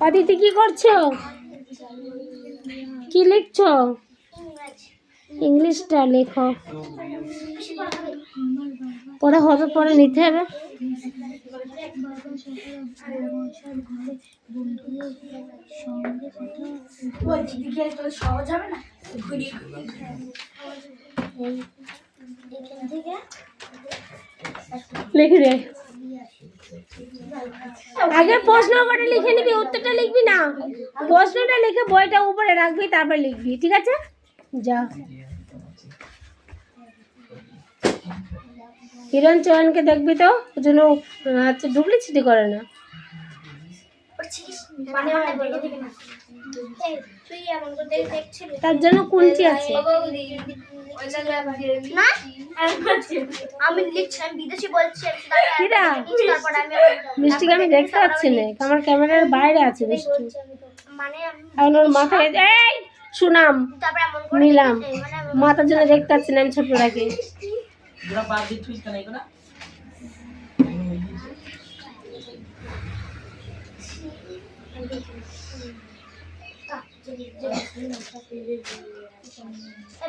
অদিতি কি করছো? কি লিখছো? ইংলিশটা লেখো। পরে হবে, পরে নিতে হবে। লিখে দে। আগে প্রশ্ন করে লিখে নিবি, উত্তরটা লিখবি না। প্রশ্নটা লিখে বইটা উপরে রাখবি, তারপর লিখবি, ঠিক আছে? যা। হিরণ চয়নকে দেখবি তো, ওই জন্য ডুপ্লিসিটি করে না। তার জন্য কুঞ্চি আছে। মিষ্টিকে আমি দেখতে পাচ্ছি না, আমার ক্যামেরার বাইরে আছে মিষ্টি। এখন ওর মাথায় এই সুনাম নিলাম, মাথার জন্য দেখতে পাচ্ছি না আমি ছোটটাকে।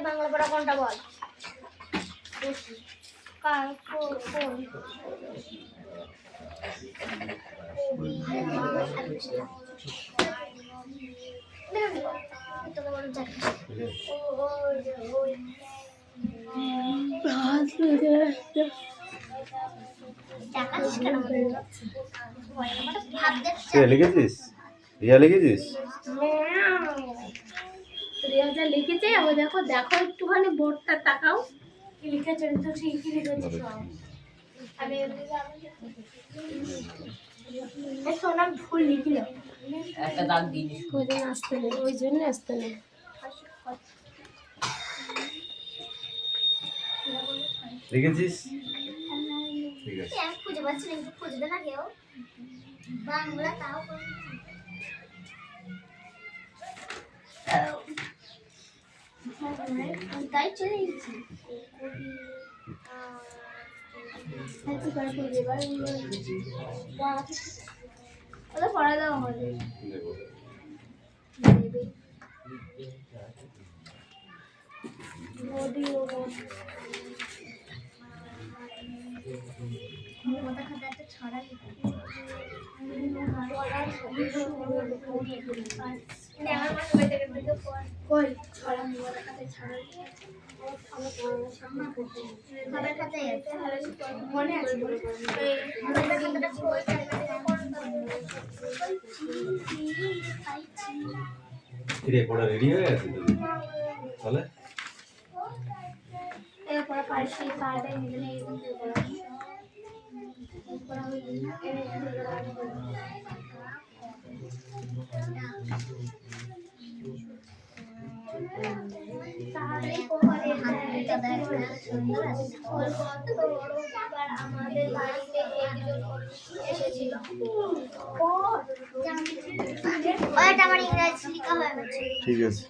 বাংলা পড়া কোনটা বল? লিখেছিস? রিয়া লিখেছিস? রিয়া যা লিখেছে, ও দেখো দেখো একটুখানি বোর্ডটা তাকাও, কি লিখেছে তো ঠিকই লিখেছে সব। আমি সোনাম ফুল লিখলাম, একটা দাগ দিই, ওই জন্য আসতে নেই, ওই জন্য আসতে নেই। লিখেছিস? ঠিক আছে। আমি খুঁজে পাচ্ছি না, একটু খুঁজে দে না কেউ বাংলা তাও তাই চলে গেছি। ওটা পড়া দাও আমাদের। পড়া রেডি হয়ে গেছে তাহলে? আমাদের বাড়িতে একজন এসেছিল। আমার ইংরেজি লেখা হয়ে গেছে। ঠিক আছে,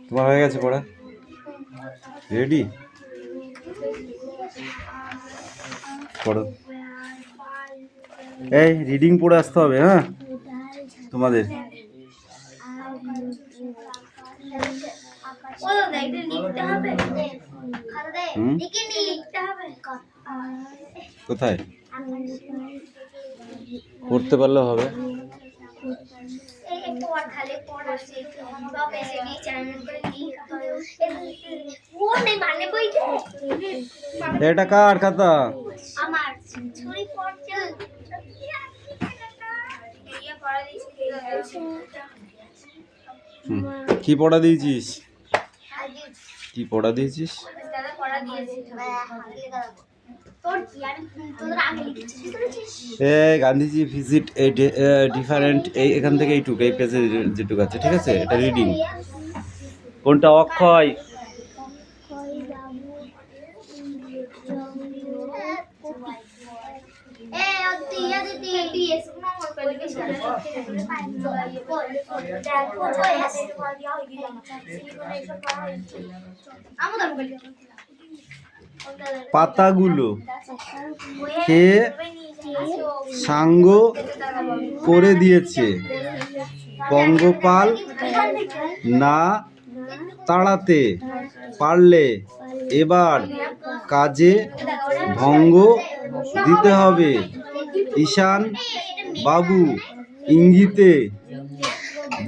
তোমার হয়ে গেছে পড়া রেডি? পড়ো। এই রিডিং পড়ে আসতে হবে, হ্যাঁ তোমাদের। কোথায় পড়তে পারলে হবে? এটা কার খাতা? কি পড়া দিয়েছিস? কি পড়া দিয়েছিস? গান্ধীজি ভিজিট এ ডিফারেন্ট, এই এখান থেকে এইটুকু, এই পেজে যেটুকু আছে, ঠিক আছে? এটা রিডিং। কোনটা অক্ষয়? পাতাগুলো খেয়ে সাঙ্গ করে দিয়েছে পঙ্গপাল না তাড়াতে পারলে এবার কাজে ভঙ্গ দিতে হবে। ঈশান বাবু ইঙ্গিতে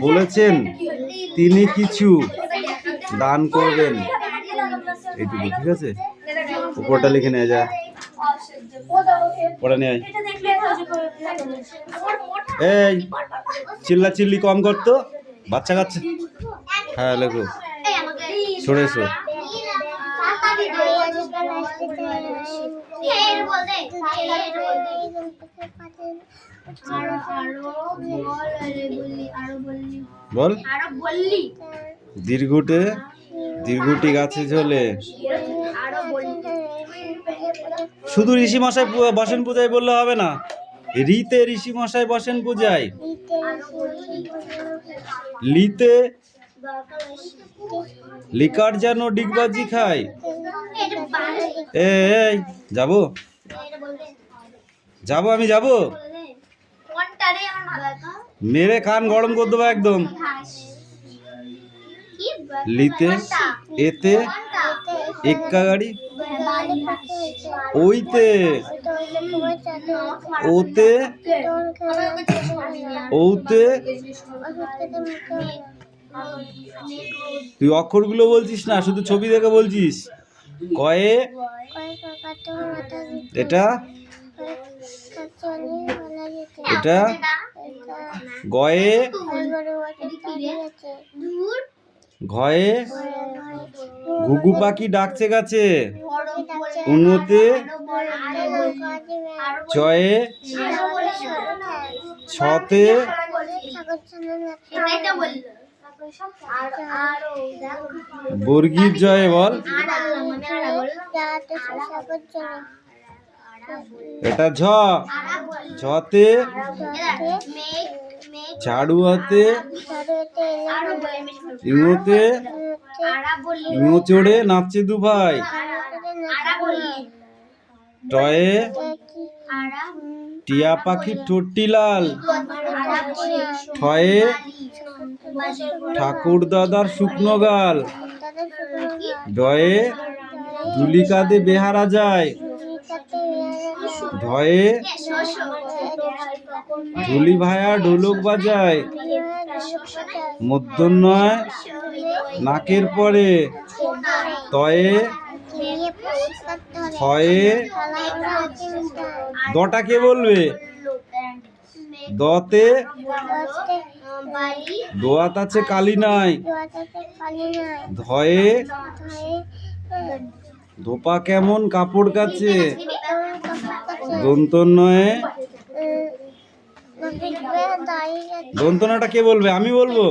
বলেছেন তিনি কিছু দান করবেন। এইটুকু ঠিক আছে, উপরটা লিখে নেওয়া যায়, পড়ে নেয়। এই চিল্লাচিল্লি কম করতো, বাচ্চা কাচ্চা। হ্যাঁ লেখো, সরে এসো। বল। দীর্ঘটি গাছে ঝোলে। শুধু ঋষি মশাই বসেন পূজায় বললে হবে না, রিতে ঋষি মশাই বসেন পূজায়। লিতে লিকার যেন ডিগবাজি খায়। এই যাবো যাবো আমি যাবো, মেরে কান গরম করে দেবো একদম। লিতে এতে এক্কা গাড়ি, ওইতে ওতে ওতে। তুই অক্ষরগুলো বলছিস না, শুধু ছবি দেখে বলছিস। কয়ে এটা এটা, গয়ে ঘয়ে ঘুঘু পাখি ডাকছে গাছে। উন্নতে চয়ে ছতে বর্গীর জয়ে বল। এটা ঝ, ঝতে ঝাড়ু হাতে, ইঙোতে ইঙো চড়ে নাচছে দু ভাই। টয়ে টিয়া পাখির ঠোঁটটি লাল। ঠয়ে ঠাকুর দাদার শুকনো গাল। ডয়ে ধুলি কাঁধে বেহারা যায়। ধয়ে ধুলি ভায়া ঢোলক বাজায়। মূর্ধন্যয় নাকের পরে। তয়ে থয়ে দটা কে বলবে? দতে দোয়াত আছে কালি নাই। ধয়ে ধোপা কেমন কাপড় কাছে। দন্তন্যয়ে দন্তনাটা কে বলবে? আমি বলবো।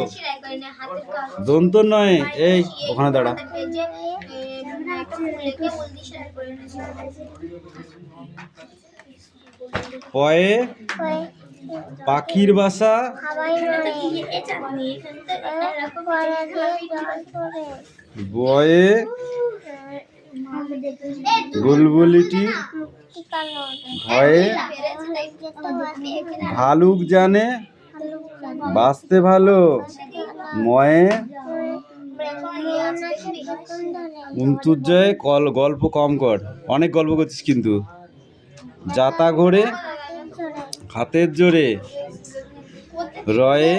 দন্তন্যয়ে এই ওখানে দাঁড়া। পয়ে পাখির বাসা। বয়ে বুলবুলিটি। ভয়ে ভালুক জানে বাঁচতে ভালো। ময়ে উন্তুজয়ে গল্প কম কর, অনেক গল্প করছিস কিন্তু। জাতা ঘোরে হাতের জোরে। রয়ে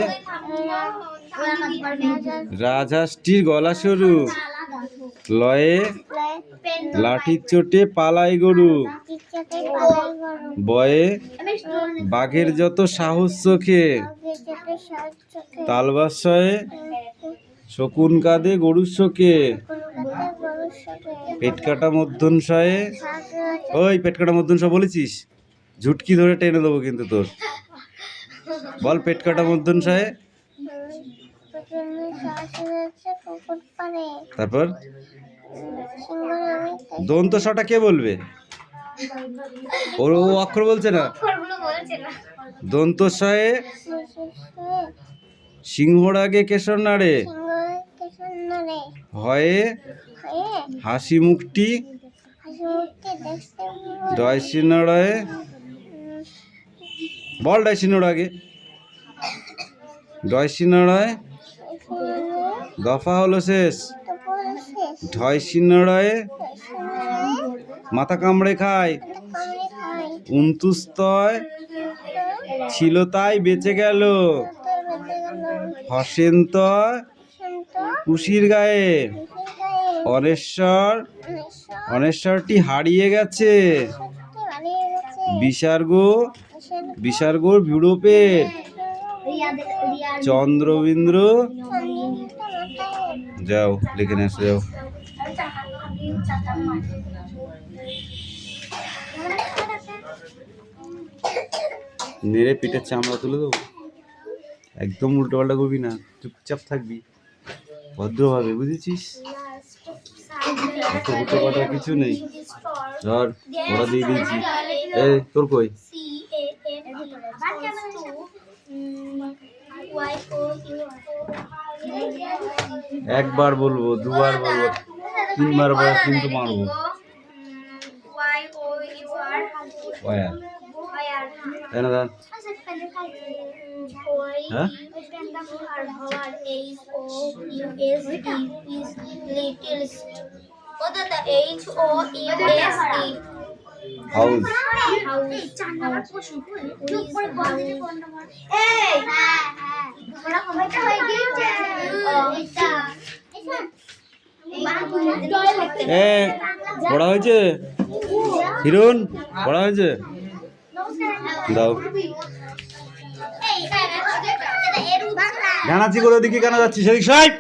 রাজহাঁসটির গলা সরু। লয়ে লাঠির চোটে পালাই গরু। বয়ে বাঘের যত সাহস চোখে। তালবাসয়ে শকুন কাঁদে গরুর শোকে। পেটকাটা মধ্যনশয়ে ওই পেটকাটা মধ্যনশয় বলেছিস, ঝুটকি ধরে টেনে দেবো কিন্তু তোর। বল পেটকাটা মধ্যনশয়ে। তারপর দন্ত শটা কে বলবে? ও অক্ষর বলছে না। দন্তস্বয়ে সিংহর আগে কেশর নাড়ে, হয়ে হাসি মুখটি ডয়সিনড়ে, বল ডয়সিনড় আগে, ডয়সিনড়ে দফা হলো শেষ, ঢয়সিনড়ে মাথা কামড়ে খায়, উন্তুস্তয় ছিল তাই বেঁচে গেল, হসেন্ত কুশির গায়ে, অনেশ্বর অনেশ্বরটি হারিয়ে গেছে, বিসর্গর ভিড়ো পেট, চন্দ্রবিন্দ্র যাও লিখে নিয়ে আসো যাও। নেড়ে পিঠের চামড়া তুলে দেবো, একদম উল্টো পাল্টা করবি না, চুপচাপ থাকবি ভদ্রভাবে, বুঝেছিস? অত উল্টো পাল্টা কিছু নেই। ধর ওরা দিয়ে দিয়েছি, এ তোর কই? একবার বলবো, দুবার বলবো, তিনবার বলবো কিন্তু মারবো। তাই না দাদা? হ্যাঁ হাউস, পড়া হয়েছে হিরণ, পড়া হয়েছে, দাও। ঘানাচি করে ওদিকে কেন যাচ্ছিস? সেদিক সাইড,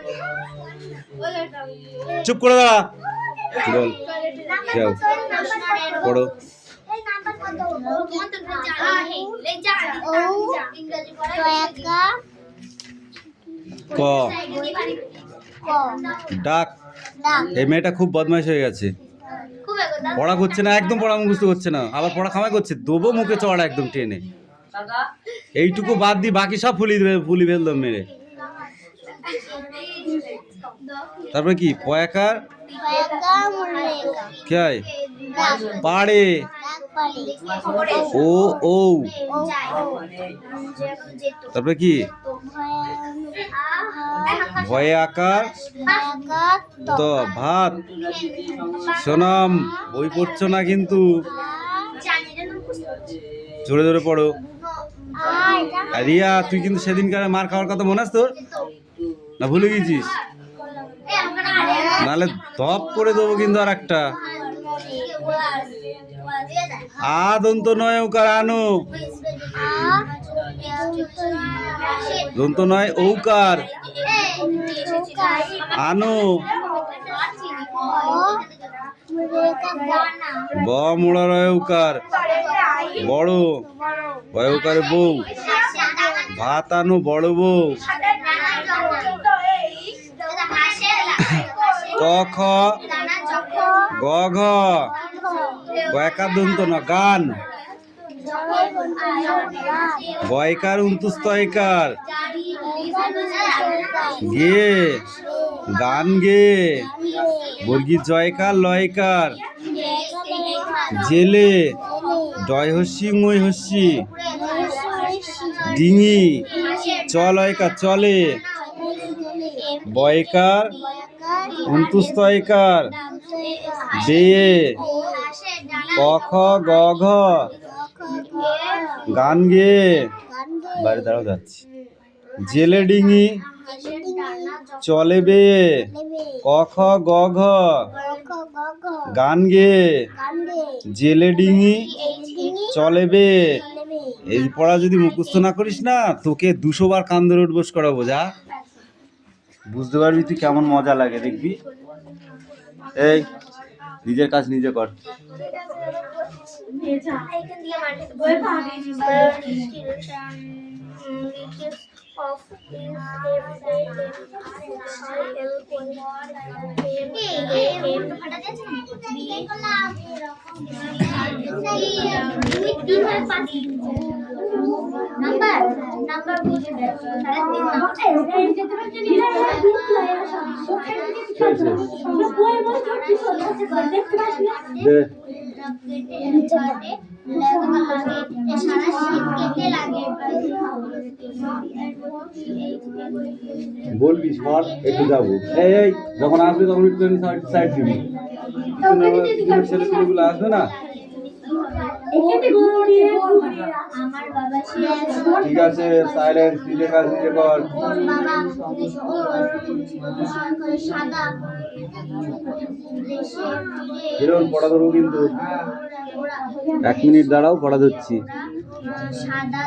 চুপ করে দাঁড়া, বল যাও পড়ো। ক ডাক। এই মেয়েটা খুব বদমাইশ হয়ে গেছে, পড়া করছে না, একদম পড়া মুখস্থ করছে না, আবার পড়া খামাই করছে, দেবো মুখে চড়া একদম টেনে। এইটুকু বাদ দিয়ে বাকি সব ফুলি ফেললাম মেরে। তারপরে কি? পয়াকার কে পাড়ে, ও ও, তারপরে কি? ভয়ে আকার তো ভাত। সোনাম বই পড়ছো না কিন্তু, জোরে জোরে পড়ো। রিয়া তুই কিন্তু সেদিনকার মার খাওয়ার কথা মনে আছে তোর? না ভুলে গেছিস? নাহলে ধপ করে দেবো কিন্তু। আর একটা দন্ত নয় ওকার আনো, দন্ত নয় ঔকার আনো, ব মোড়া রয় উকার বড়, বয় উকারে বউ, ভাত আনো বড় বউ। ক খ গ ঘ, গয়কার দন্ত ন গান, গয়কার উন্তুস্তয়কার গে, গান গে, বর্গীর জয়কার লয়কার, জেলে ডয় হস্যি মই হস্যি, ডিঙি চলয়কার চলে, বয়কার উন্তুস্তয়কার বেয়ে, ক খ গ ঘ, গান গে, বাইরে দাঁড়াও যাচ্ছি, জেলে ডিঙি চলে বেয়ে, ক খ গ ঘ, গান গে, জেলে ডিঙি চলে বেয়ে। এই পড়া যদি মুখস্থ না করিস না, তোকে 200 বার কান ধরে উঠবোস করাবো, যা। বুঝতে পারবি তুই কেমন মজা লাগে, দেখবি। এই নিজের কাজ নিজে কর। নাম্বার নাম্বার বুঝে দেয় তাহলে 3 দে বলবি শর্ট একটু যাবো। এই যখন আসবে তখন একটু সাইড দিবি, ছেলেগুলো আসবে না। আমার বাবা ঠিক আছে, সাইলেন্ট, নিজে কাজ নিজে কর। সাদা হিরোর পড়া ধরবো কিন্তু 1 মিনিট দাঁড়াও, পড়া ধরছি। সাদা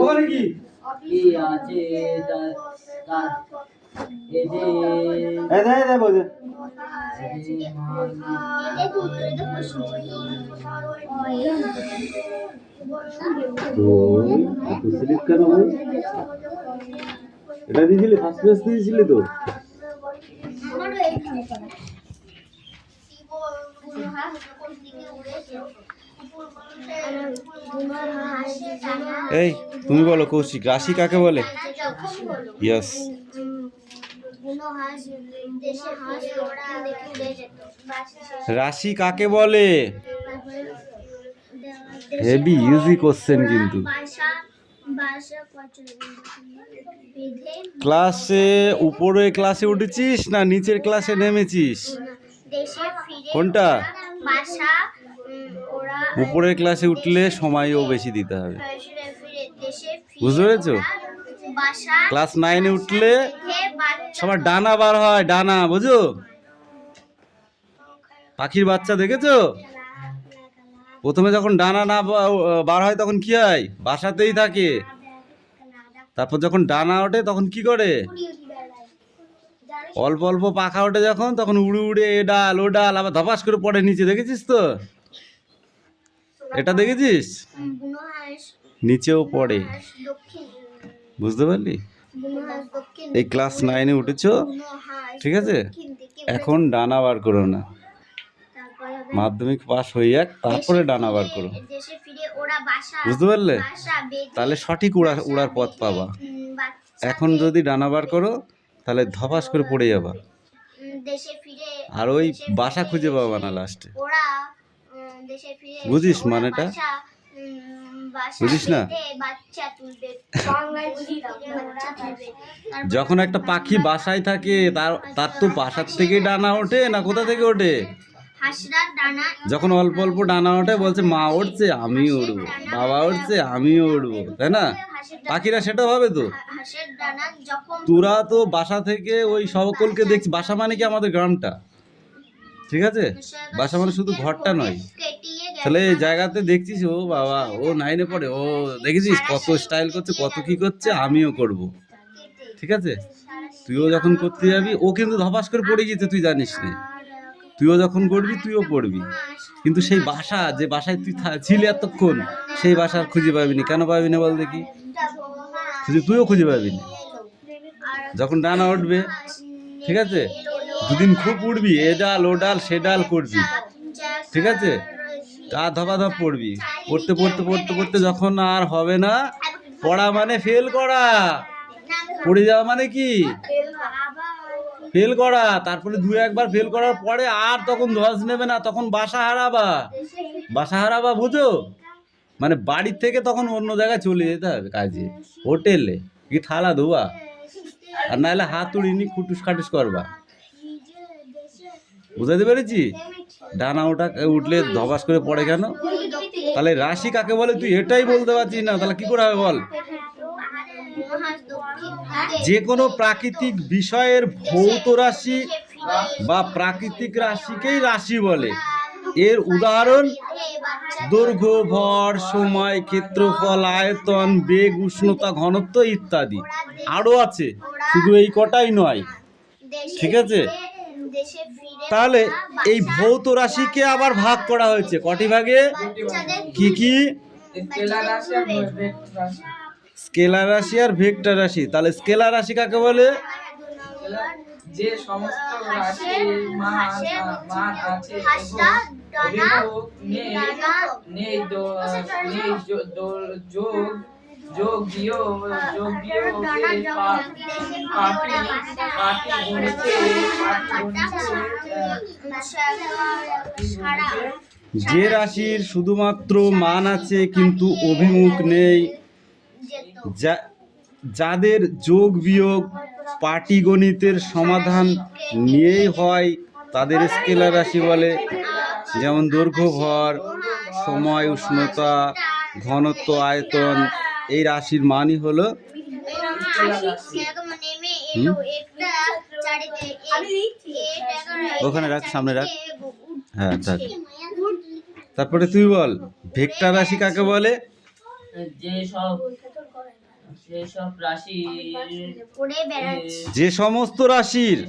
ওখানে কি বলছে? স্লিপ কেন ভাই? এটা দিয়েছিলি, ফার্স্ট ক্লাস দিয়েছিলি তো? এই তুমি বলো কৌশিক, রাশি কাকে বলে? ইয়েস। রাশি কাকে বলে? হেভি ইজি কোশ্চেন কিন্তু। ক্লাসে উপরে ক্লাসে উঠেছিস না নিচের ক্লাসে নেমেছিস? কোনটা? উপরের ক্লাসে উঠলে সময়ও বেশি দিতে হবে, বুঝতে পেরেছো? ক্লাস 9-এ উঠলে সবার ডানা বার হয়, ডানা, বুঝো? পাখির বাচ্চা দেখেছো? প্রথমে যখন ডানা না বার হয় তখন কি হয়? বাসাতেই থাকে। তারপর যখন ডানা ওঠে তখন কি করে? অল্প অল্প পাখা ওঠে যখন, তখন উড়ে উড়ে এ ডাল ও ডাল আবার ধপাস করে পড়ে নিচে, দেখেছিস তো? এটা দেখেছিস? নিচেও পড়ে, বুঝতে পারলি? এই ক্লাস 9-এ উঠেছো, ঠিক আছে? এখন ডানা বার করো না, মাধ্যমিক পাস হয়ে যাক, তারপরে ডানা বার করো, বুঝতে পারলে? তাহলে সঠিক উড়ার পথ পাবা। এখন যদি ডানা বার করো তাহলে ধপাস করে পড়ে যাবা, আর ওই বাসা খুঁজে পাবা না লাস্টে। বুঝিস মানেটা? বুঝিস না? যখন একটা পাখি বাসায় থাকে তার তো বাসার থেকে ডানা ওঠে না, কোথা থেকে ওঠে? যখন অল্প অল্প ডানা ওঠে বলছে মা উঠছে আমিও উড়বো, বাবা উঠছে আমিও উড়বো, তাই না? পাখিরা সেটা ভাবে তো। তোরা তো বাসা থেকে ওই সকলকে দেখছি, বাসা মানে কি আমাদের গ্রামটা, ঠিক আছে? বাসা মানে শুধু ঘরটা নয়। তাহলে এই জায়গাতে দেখছিস ও বাবা ও 9-এ পড়ে, ও দেখেছিস কত স্টাইল করছে, কত কি করছে, আমিও করব, ঠিক আছে? তুইও যখন করতে যাবি, ও কিন্তু ধপাস করে পড়ে গেছে, তুই জানিস না। তুইও যখন করবি তুইও পড়বি, কিন্তু সেই বাসা যে বাসায় তুই ছিলি এতক্ষণ, সেই বাসা খুঁজে পাবি না। কেন পাবি না বল দেখি? তুইও খুঁজে পাবি না। যখন ডানা উঠবে, ঠিক আছে, দুদিন খুব উড়বি, এ ডাল ও ডাল সে ডাল করবি, ঠিক আছে? আর ধপাধপ পড়বি, পড়তে পড়তে পড়তে পড়তে যখন আর হবে না, পড়া মানে ফেল করা, পড়ে যাওয়া মানে কি? ফেল করা। তারপরে 2-1 ফেল করার পরে আর তখন ধস নেবে না, তখন বাসা হারাবা, বাসা হারাবা, বুঝো? মানে বাড়ির থেকে তখন অন্য জায়গায় চলে যেতে হবে কাজে, হোটেলে কি থালা ধোয়া, আর নাহলে হাত উড়িনি খুটুস খাটুস করবা, বুঝাতে পেরেছি? ডানা ওটা উঠলে ধবাস করে পড়ে কেন? তাহলে রাশি কাকে বলে তুই এটাই বলতে পারছিস না, তাহলে কি করে হবে বল? যে কোনো প্রাকৃতিক বিষয়ের ভৌত রাশি বা প্রাকৃতিক রাশিকেই রাশি বলে। এর উদাহরণ দৈর্ঘ্য, ভর, সময়, ক্ষেত্রফল, আয়তন, বেগ, উষ্ণতা, ঘনত্ব ইত্যাদি। আরও আছে, শুধু এই কটাই নয়। ঠিক আছে, তাহলে এই ভৌত রাশিকে আবার ভাগ করা হয়েছে কটি ভাগে? কি কি? স্কেলার রাশি আর ভেক্টর রাশি। তাহলে স্কেলার রাশি কাকে বলে? যে সমস্ত রাশির মান আছে অভিমুখ নেই যোগ বিয়োগের পাটি গুণিতে যে রাশির শুধুমাত্র মান আছে কিন্তু অভিমুখ নেই, যাদের যোগ বিয়োগ পাটিগণিতের সমাধান নিয়েই হয়, তাদের স্কেলার রাশি বলে। যেমন দৈর্ঘ্য, ভর, সময়, উষ্ণতা, ঘনত্ব, আয়তন, এই রাশির মানই হলো ওখানে রাখ, সামনে রাখ। হ্যাঁ, থাক। তারপরে তুই বল, ভেক্টর রাশি কাকে বলে? যে সমস্ত রাশির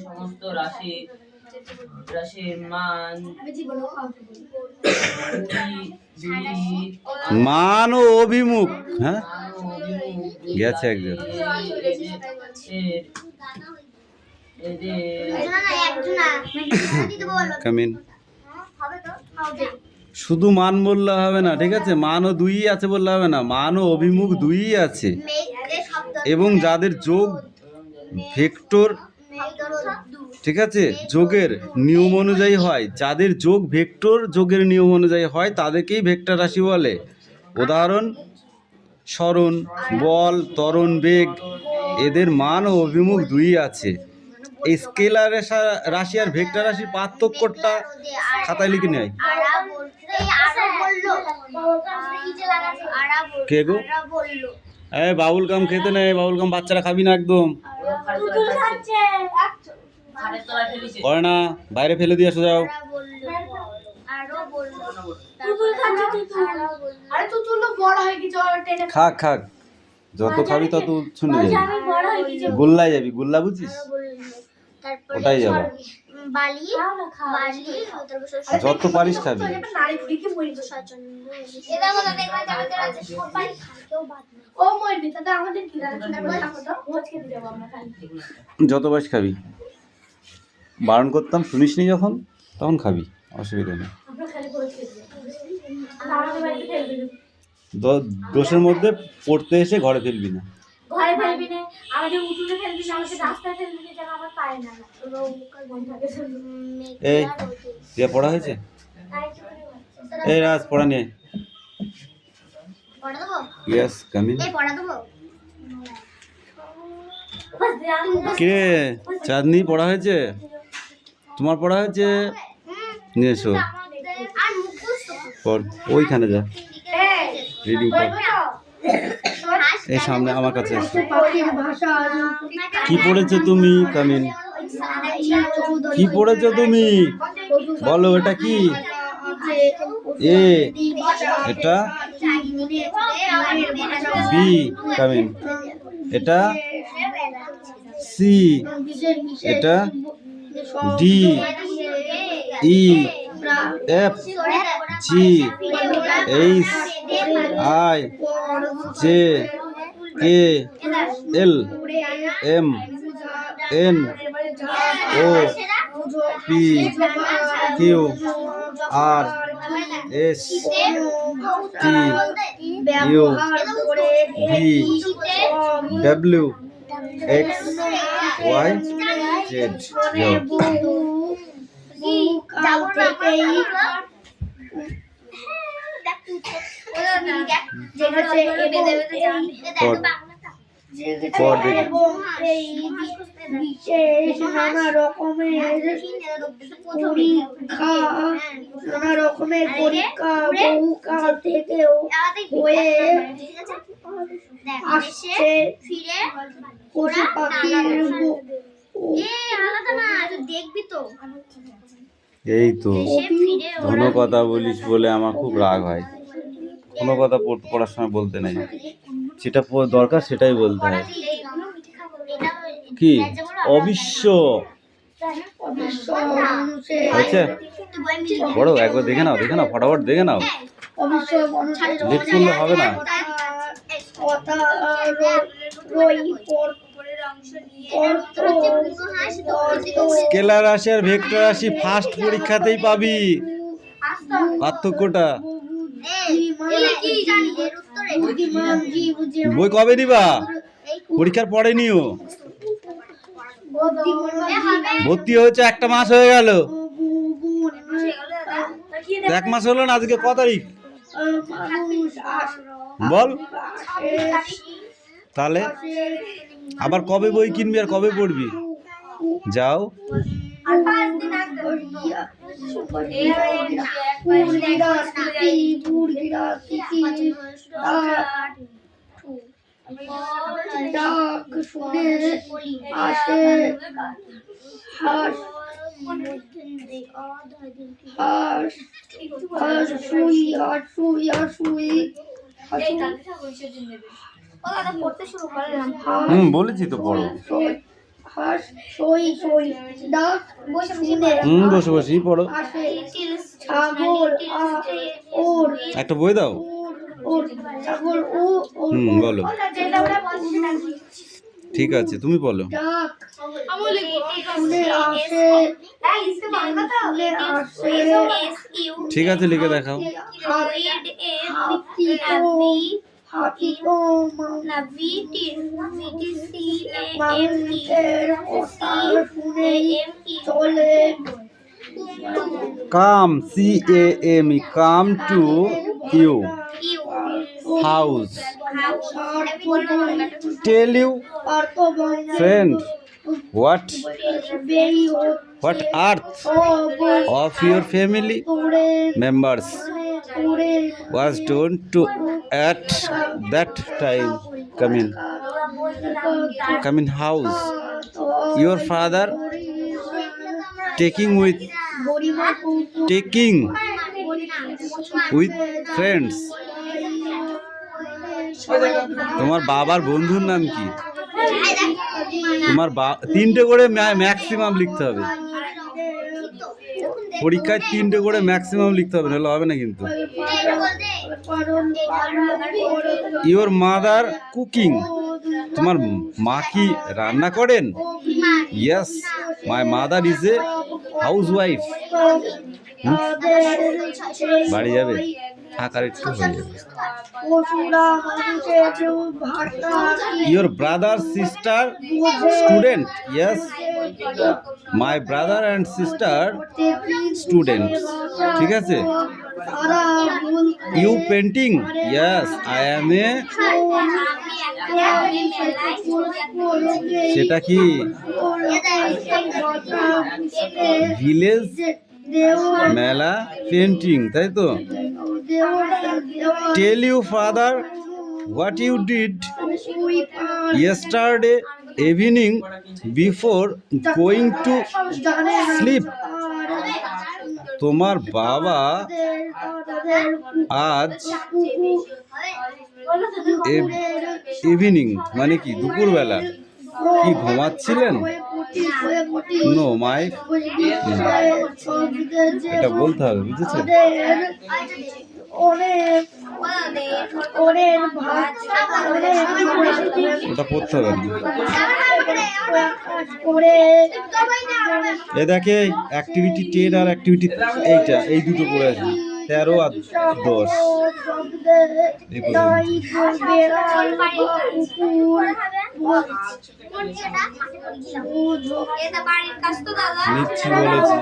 মান ও অভিমুখ, হ্যাঁ গেছে একজন, কামিন। শুধু মান বললে হবে না, ঠিক আছে? মানও দুই আছে বললে হবে না, মান ও অভিমুখ দুই আছে। এবং যাদের যোগ ভেক্টর, ঠিক আছে, যোগের নিয়ম অনুযায়ী হয়, যাদের যোগ ভেক্টর যোগের নিয়ম অনুযায়ী হয়, তাদেরকেই ভেক্টর রাশি বলে। উদাহরণ: সরণ, বল, ত্বরণ, বেগ, এদের মান ও অভিমুখ দুই আছে। এই স্কেলার রাশি আর ভেক্টর রাশির পার্থক্যটা খাতায় লিখে নেয়। কে গো? বাবুল গাম খেতে নেই, বাবুল গাম বাচ্চারা খাবি না একদম। করে না, বাইরে ফেলে দিয়ে আসো, যাও। খাক খাক, যত খাবি তত শুনে যাবি। গোল্লায় যাবি, গোল্লা বুঝিস? ওটাই যাবো, যত পারিস খাবি। যত পারিস খাবি, বারণ করতাম, শুনিসনি যখন, তখন খাবি, অসুবিধা নেই। দোষের মধ্যে পড়তে এসে ঘরে ফেলবি না। এই দিয়ে পড়া হয়েছে? এই রাজ, পড়া নিয়ে। Yes, coming. কে? চাঁদনি, পড়া হয়েছে? তোমার পড়া হয়েছে? নিয়ে এসো, পড়। ওইখানে যা, রিডিং পড়। এই সামনে আমার কাছে এসো। কি পড়েছো তুমি, কামিন? কি পড়েছো তুমি? বলো, এটা কি? এ, এটা বি, কামিন। এটা সি, এটা D, E, F, G, H, I, J, K, L, M, N, O, P, Q, R, S, T, U, V, W, X, Y, Z. নানা রকমের পরীক্ষা বহুকাল থেকেও হয়ে আসছে। পশু পাখির এই তো ধন্য কথা বলিস বলে আমার খুব রাগ হয়। কোনো কথা পড়ার সময় বলতে নেই, যেটা দরকার সেটাই বলতে হয়। কি অবিশ্ব হয়েছে? বড় একবার দেখে নাও, ফটাফট দেখে নাও, লেট করলে হবে না। স্কেলার রাশি আর ভেক্টর রাশি ফার্স্ট পরীক্ষাতেই পাবি পার্থক্যটা। বই কবে দিবা? পরীক্ষার পরে নিও। ভর্তি হয়েছে 1 মাস হয়ে গেল, 1 মাস হলো না। আজকে ক তারিখ বল? তাহলে আবার কবে বই কিনবি আর কবে পড়বি? যাও। বলেছি তো পড়ো। বসে বসেই পড়ো। একটা বই দাও। বলো। ঠিক আছে, তুমি বলো। ঠিক আছে, লিখে দেখাও। Come, C-A-M-E, come to you. House. Tell you, friend, what earth of your family members was done to at that time come in house. Your father taking with friends. তোমার বাবার বন্ধুর নাম কি? তোমার 3টে করে ম্যাক্সিমাম লিখতে হবে পরীক্ষায়, 3টে করে ম্যাক্সিমাম লিখতে হবে, নাহলে হবে না কিন্তু। ইওর মাদার কুকিং, তোমার মা কি রান্না করেন? Yes, my mother is a house wife. বাড়ি যাবে, থাকার একটু হয়ে যাবে। Your brother sister student? Yes, my brother and sister student. ঠিক আছে। You painting? Yes, I am a. সেটা কি? ভিলেজ মেলা পেন্টিং, তাই তো? Tell you father what you did yesterday evening before going to sleep. তোমার বাবা আজ ইভিনিং মানে কি দুপুরবেলা কি ঘুমাচ্ছিলেন? নো মাই, এটা বলতে হবে, বুঝেছো? ওটা পড়তে হবে। এ দেখে অ্যাক্টিভিটি 10 আর অ্যাক্টিভিটি 8, এই দুটো পড়ে আছে, 13 আর 10। নিচ্ছি বলেছি।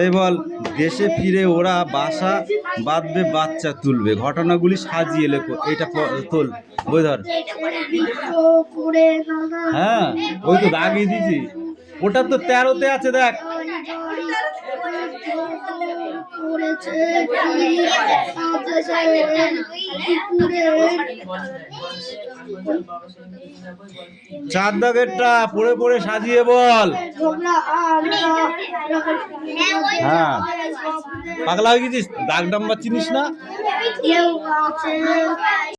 এই বল, দেশে ফিরে ওরা বাসা বাঁধবে, বাচ্চা তুলবে, ঘটনাগুলি সাজিয়ে লেখো। এইটা তোল, বই ধর। হ্যাঁ, ওই তো দাগিয়ে দিয়েছি, ওটা তো 13তে আছে, দেখ। চার দাগেরটা পড়ে পড়ে সাজিয়ে বল। হ্যাঁ, পাগলা হয়ে গেছিস? দাগ নাম্বার চিনিস না?